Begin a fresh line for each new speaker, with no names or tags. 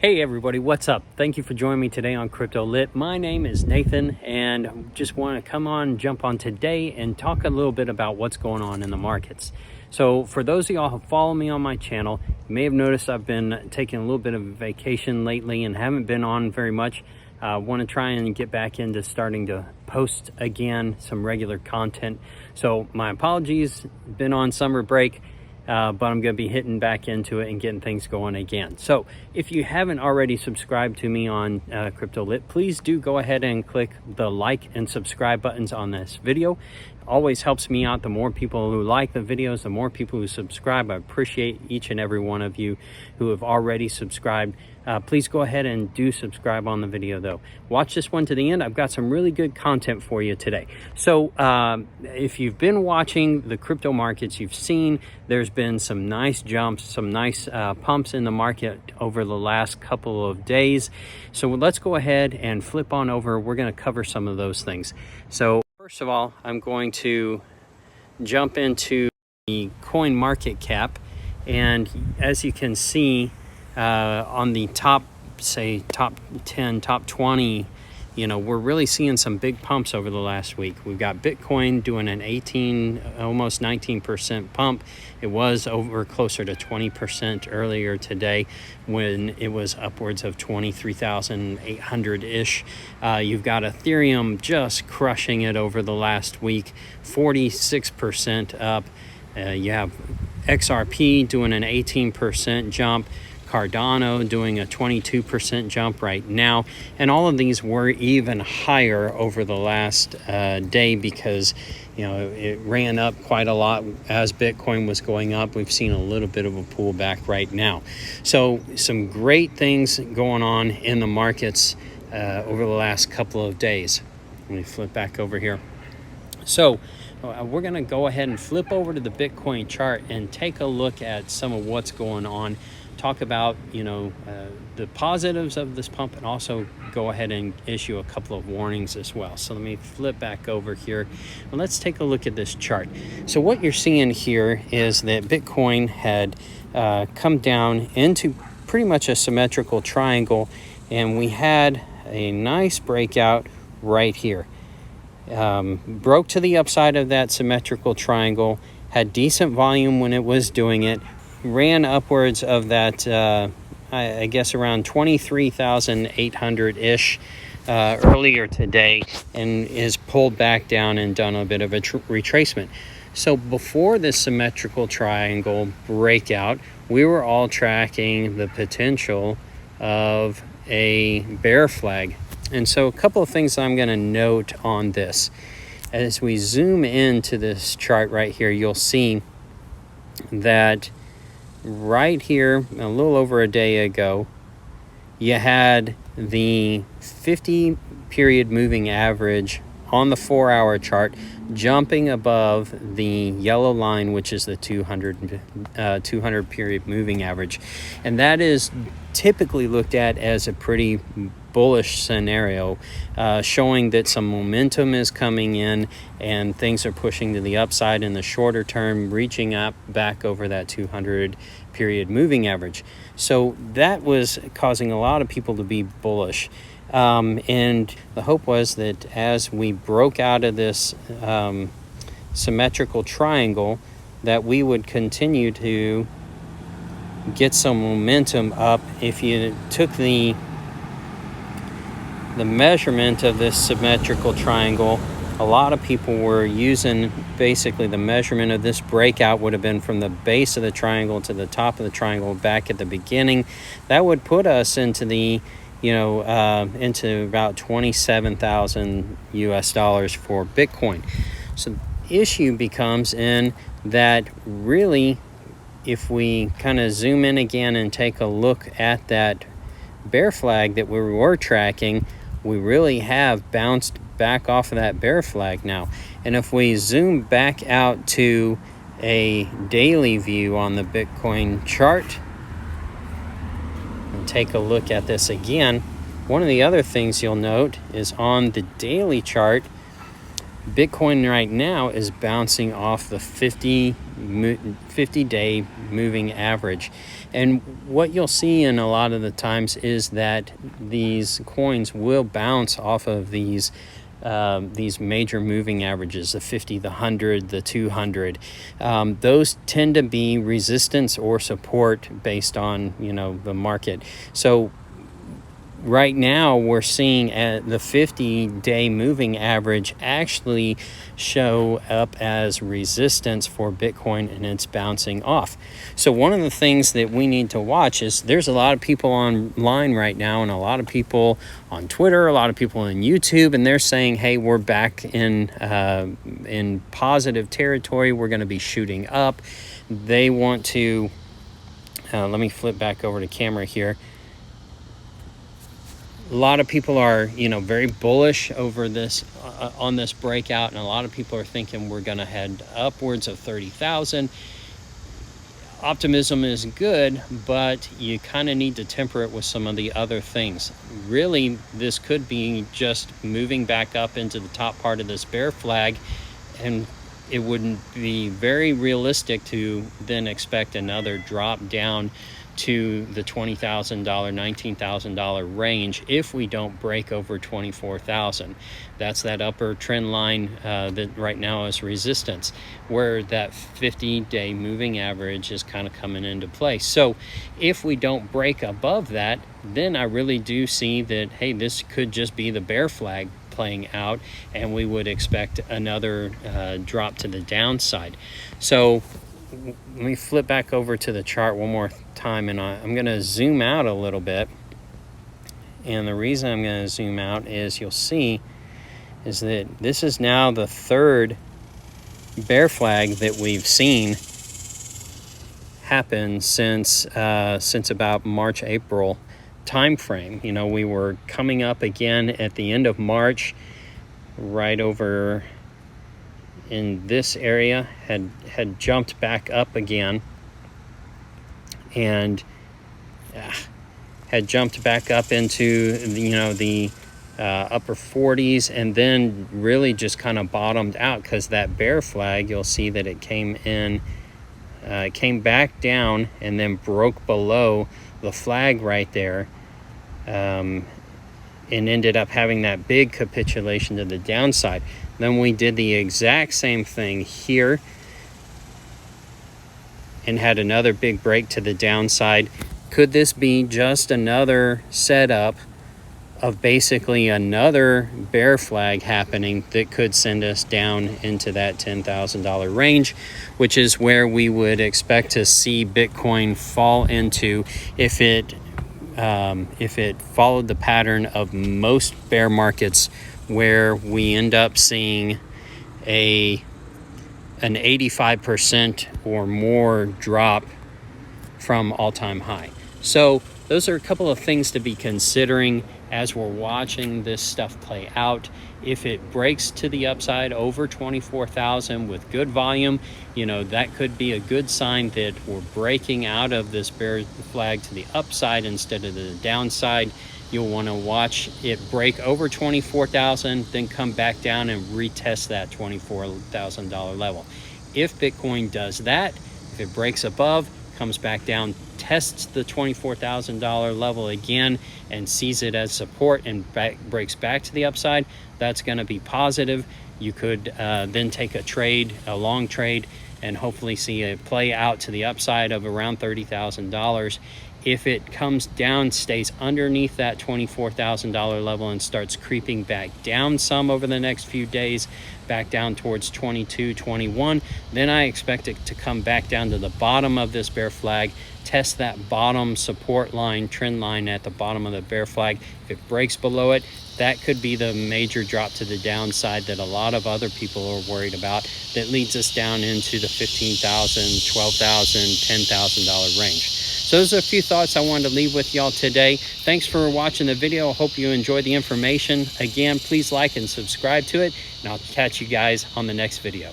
Hey everybody, what's up? Thank you for joining me today on Crypto Lit. My name is Nathan and just want to jump on today and talk a little bit about what's going on in the markets. So for those of y'all who follow me on my channel, you may have noticed I've been taking a little bit of a vacation lately and haven't been on very much. Want to try and get back into starting to post again some regular content. So my apologies, been on summer break. But I'm going to be hitting back into it and getting things going again. So if you haven't already subscribed to me on Crypto Lit, please do go ahead and click the like and subscribe buttons on this video. Always helps me out. The more people who like the videos, the more people who subscribe. I appreciate each and every one of you who have already subscribed. Please go ahead and do subscribe on the video though. Watch this one to the end. I've got some really good content for you today. So if you've been watching the crypto markets, you've seen there's been some nice jumps, some nice pumps in the market over the last couple of days. So let's go ahead and flip on over. We're going to cover some of those things. So first of all, I'm going to jump into the coin market cap. And as you can see, on the top 10, top 20, we're really seeing some big pumps over the last week. We've got Bitcoin doing an 18, almost 19% pump. It was over closer to 20% earlier today when it was upwards of 23,800-ish. You've got Ethereum just crushing it over the last week, 46% up. You have XRP doing an 18% jump. Cardano doing a 22% jump right now, and all of these were even higher over the last day because it ran up quite a lot as Bitcoin was going up. We've seen a little bit of a pullback right now. So some great things going on in the markets over the last couple of days. Let me flip back over here. So we're going to go ahead and flip over to the Bitcoin chart and take a look at some of what's going on. Talk about the positives of this pump, and also go ahead and issue a couple of warnings as well. So let me flip back over here and let's take a look at this chart. So what you're seeing here is that Bitcoin had come down into pretty much a symmetrical triangle, and we had a nice breakout right here. Broke to the upside of that symmetrical triangle, had decent volume when it was doing it, ran upwards of that, I guess around 23,800-ish earlier today, and is pulled back down and done a bit of a retracement. So before this symmetrical triangle breakout, we were all tracking the potential of a bear flag. And so a couple of things I'm going to note on this. As we zoom into this chart right here, you'll see that right here, a little over a day ago, you had the 50-period moving average on the 4-hour chart jumping above the yellow line, which is the 200-period moving average. And that is typically looked at as a pretty bullish scenario, showing that some momentum is coming in and things are pushing to the upside in the shorter term, reaching up back over that 200-period moving average. So that was causing a lot of people to be bullish. And the hope was that as we broke out of this symmetrical triangle, that we would continue to get some momentum up. If you took the measurement of this symmetrical triangle, a lot of people were using basically the measurement of this breakout would have been from the base of the triangle to the top of the triangle back at the beginning. That would put us into the into about 27,000 US dollars for Bitcoin. So the issue becomes in that really, if we kind of zoom in again and take a look at that bear flag that we were tracking, we really have bounced back off of that bear flag now. And if we zoom back out to a daily view on the Bitcoin chart and take a look at this again, one of the other things you'll note is on the daily chart, Bitcoin right now is bouncing off the 50 50-day moving average. And what you'll see in a lot of the times is that these coins will bounce off of these major moving averages, the 50, the 100, the 200. Those tend to be resistance or support based on, the market. So right now we're seeing the 50-day moving average actually show up as resistance for Bitcoin, and it's bouncing off. So one of the things that we need to watch is there's a lot of people online right now, and a lot of people on Twitter, a lot of people on YouTube, and they're saying, hey, we're back in positive territory. We're going to be shooting up. They want to let me flip back over to camera here. A lot of people are, very bullish over this on this breakout, and a lot of people are thinking we're going to head upwards of 30,000. Optimism is good, but you kind of need to temper it with some of the other things. Really, this could be just moving back up into the top part of this bear flag, and it wouldn't be very realistic to then expect another drop down to the $20,000, $19,000 range if we don't break over 24,000. That's that upper trend line that right now is resistance, where that 50-day moving average is kind of coming into play. So if we don't break above that, then I really do see that, hey, this could just be the bear flag playing out, and we would expect another drop to the downside. So let me flip back over to the chart one more time, and I'm going to zoom out a little bit. And the reason I'm going to zoom out is you'll see is that this is now the third bear flag that we've seen happen since about March, April time frame. We were coming up again at the end of March, right over in this area, had jumped back up again, and had jumped back up into the upper 40s, and then really just kind of bottomed out, because that bear flag, you'll see that it came back down and then broke below the flag right there, and ended up having that big capitulation to the downside. Then we did the exact same thing here and had another big break to the downside. Could this be just another setup of basically another bear flag happening that could send us down into that $10,000 range, which is where we would expect to see Bitcoin fall into if it followed the pattern of most bear markets, where we end up seeing an 85% or more drop from all-time high. So those are a couple of things to be considering as we're watching this stuff play out. If it breaks to the upside over 24,000 with good volume, that could be a good sign that we're breaking out of this bear flag to the upside instead of the downside. You'll want to watch it break over 24,000, then come back down and retest that $24,000 level. If Bitcoin does that, if it breaks above, comes back down, tests the $24,000 level again, and sees it as support and breaks back to the upside, that's going to be positive. You could then take a long trade, and hopefully see it play out to the upside of around $30,000. If it comes down, stays underneath that $24,000 level and starts creeping back down some over the next few days, back down towards 22, 21, then I expect it to come back down to the bottom of this bear flag, test that bottom support line, trend line at the bottom of the bear flag. If it breaks below it, that could be the major drop to the downside that a lot of other people are worried about, that leads us down into the $15,000, $12,000, $10,000 range. So those are a few thoughts I wanted to leave with y'all today. Thanks for watching the video. I hope you enjoyed the information. Again, please like and subscribe to it, and I'll catch you guys on the next video.